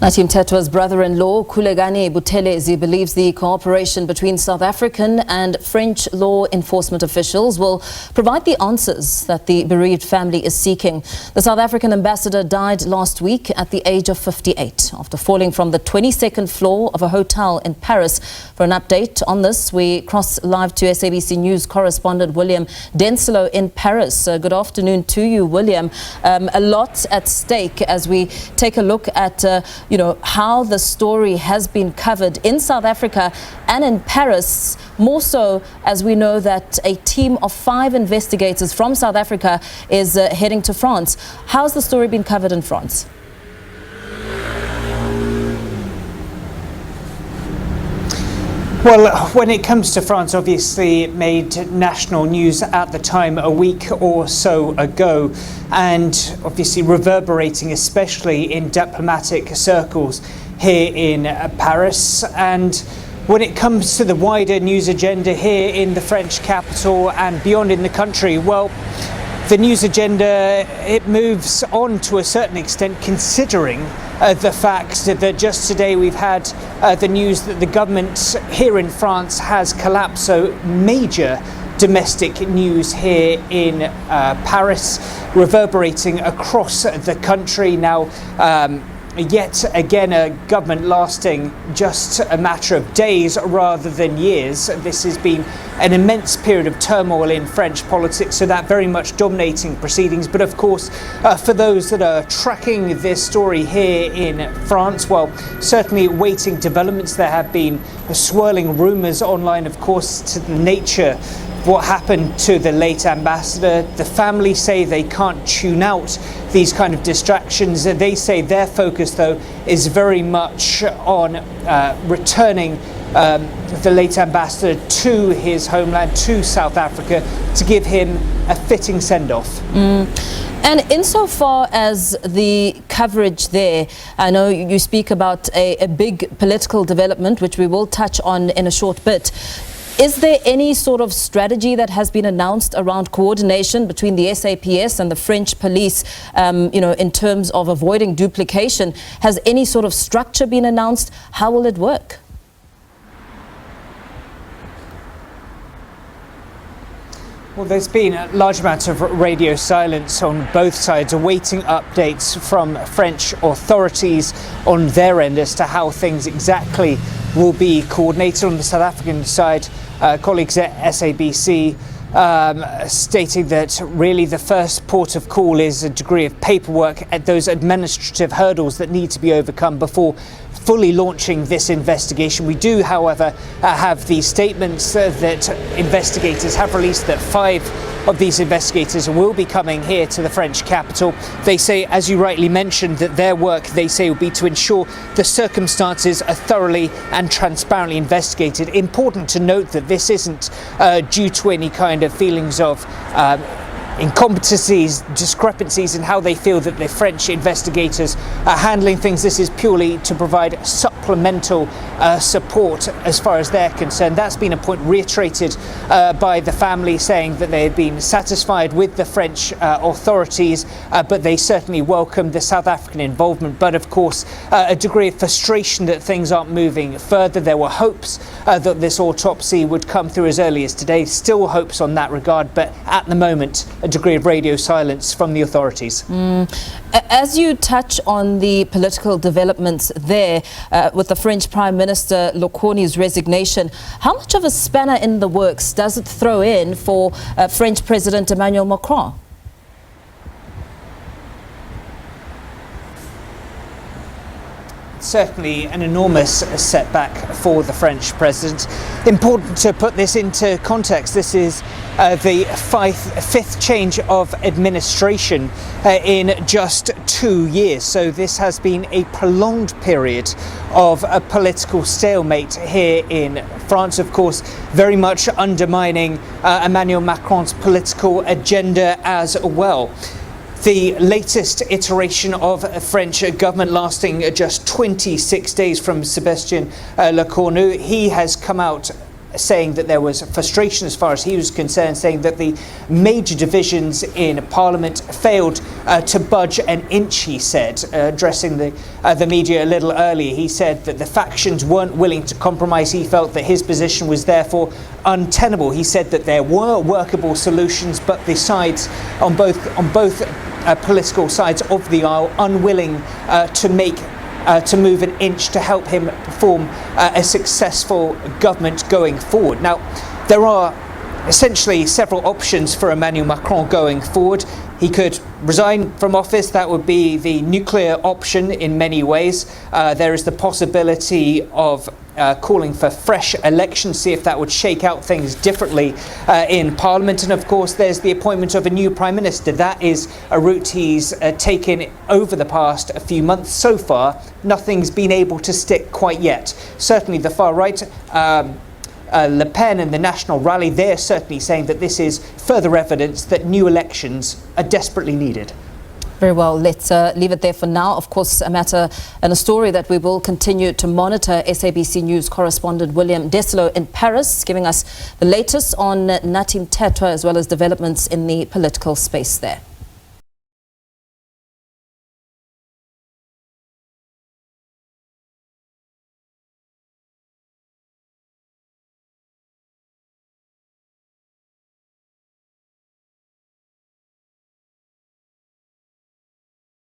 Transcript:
Nathi Mthethwa's brother-in-law, Khulekani Buthelezi, believes the cooperation between South African and French law enforcement officials will provide the answers that the bereaved family is seeking. The South African ambassador died last week at the age of 58 after falling from the 22nd floor of a hotel in Paris. For an update on this, we cross live to SABC News correspondent William Denselow in Paris. Good afternoon to you, William. A lot at stake as we take a look at how the story has been covered in South Africa and in Paris, more so as we know that a team of 5 investigators from South Africa is heading to France. How's the story been covered in France? Well, when it comes to France, obviously it made national news at the time a week or so ago, and obviously reverberating especially in diplomatic circles here in Paris. And when it comes to the wider news agenda here in the French capital and beyond in the country, well, the news agenda, it moves on to a certain extent, considering the fact that just today we've had the news that the government here in France has collapsed. So major domestic news here in Paris, reverberating across the country. Now, yet again, a government lasting just a matter of days rather than years. This has been an immense period of turmoil in French politics, so that very much dominating proceedings. But of course, for those that are tracking this story here in France, well, certainly waiting developments. There have been swirling rumours online, of course, to the nature what happened to the late ambassador. The family say they can't tune out these kind of distractions. They say their focus, though, is very much on returning the late ambassador to his homeland, to South Africa, to give him a fitting send-off. And insofar as the coverage there, I know you speak about a big political development, which we will touch on in a short bit. Is there any sort of strategy that has been announced around coordination between the SAPS and the French police, in terms of avoiding duplication? Has any sort of structure been announced? How will it work? Well, there's been a large amount of radio silence on both sides, awaiting updates from French authorities on their end as to how things exactly will be coordinated. On the South African side, colleagues at SABC stating that really the first port of call is a degree of paperwork at those administrative hurdles that need to be overcome before fully launching this investigation. We do, however, have these statements that investigators have released that 5 of these investigators will be coming here to the French capital. They say, as you rightly mentioned, that their work, they say, will be to ensure the circumstances are thoroughly and transparently investigated. Important to note that this isn't due to any kind of feelings of incompetencies, discrepancies in how they feel that the French investigators are handling things. This is purely to provide supplemental support as far as they're concerned. That's been a point reiterated by the family, saying that they had been satisfied with the French authorities, but they certainly welcomed the South African involvement. But of course, a degree of frustration that things aren't moving further. There were hopes that this autopsy would come through as early as today. Still hopes on that regard, but at the moment, a degree of radio silence from the authorities. As you touch on the political developments there with the French Prime Minister Khulekani's resignation, how much of a spanner in the works does it throw in for French President Emmanuel Macron? Certainly an enormous setback for the French president. Important to put this into context. This is the fifth change of administration in just 2 years. So this has been a prolonged period of a political stalemate here in France, of course, very much undermining Emmanuel Macron's political agenda as well. The latest iteration of a French government lasting just 26 days from Sébastien Lecornu, he has come out saying that there was frustration as far as he was concerned, saying that the major divisions in Parliament failed to budge an inch, he said, addressing the media a little earlier. He said that the factions weren't willing to compromise. He felt that his position was therefore untenable. He said that there were workable solutions, but the sides on both political sides of the aisle unwilling to move an inch to help him form a successful government going forward. Now, there are essentially several options for Emmanuel Macron going forward. He could resign from office. That would be the nuclear option in many ways. There is the possibility of calling for fresh elections, see if that would shake out things differently in Parliament. And of course, there's the appointment of a new Prime Minister. That is a route he's taken over the past few months. So far, nothing's been able to stick quite yet. Certainly the far right, Le Pen and the National Rally, they're certainly saying that this is further evidence that new elections are desperately needed. Very well, let's leave it there for now. Of course, a matter and a story that we will continue to monitor. SABC News correspondent William Denselow in Paris giving us the latest on Nathi Mthethwa as well as developments in the political space there.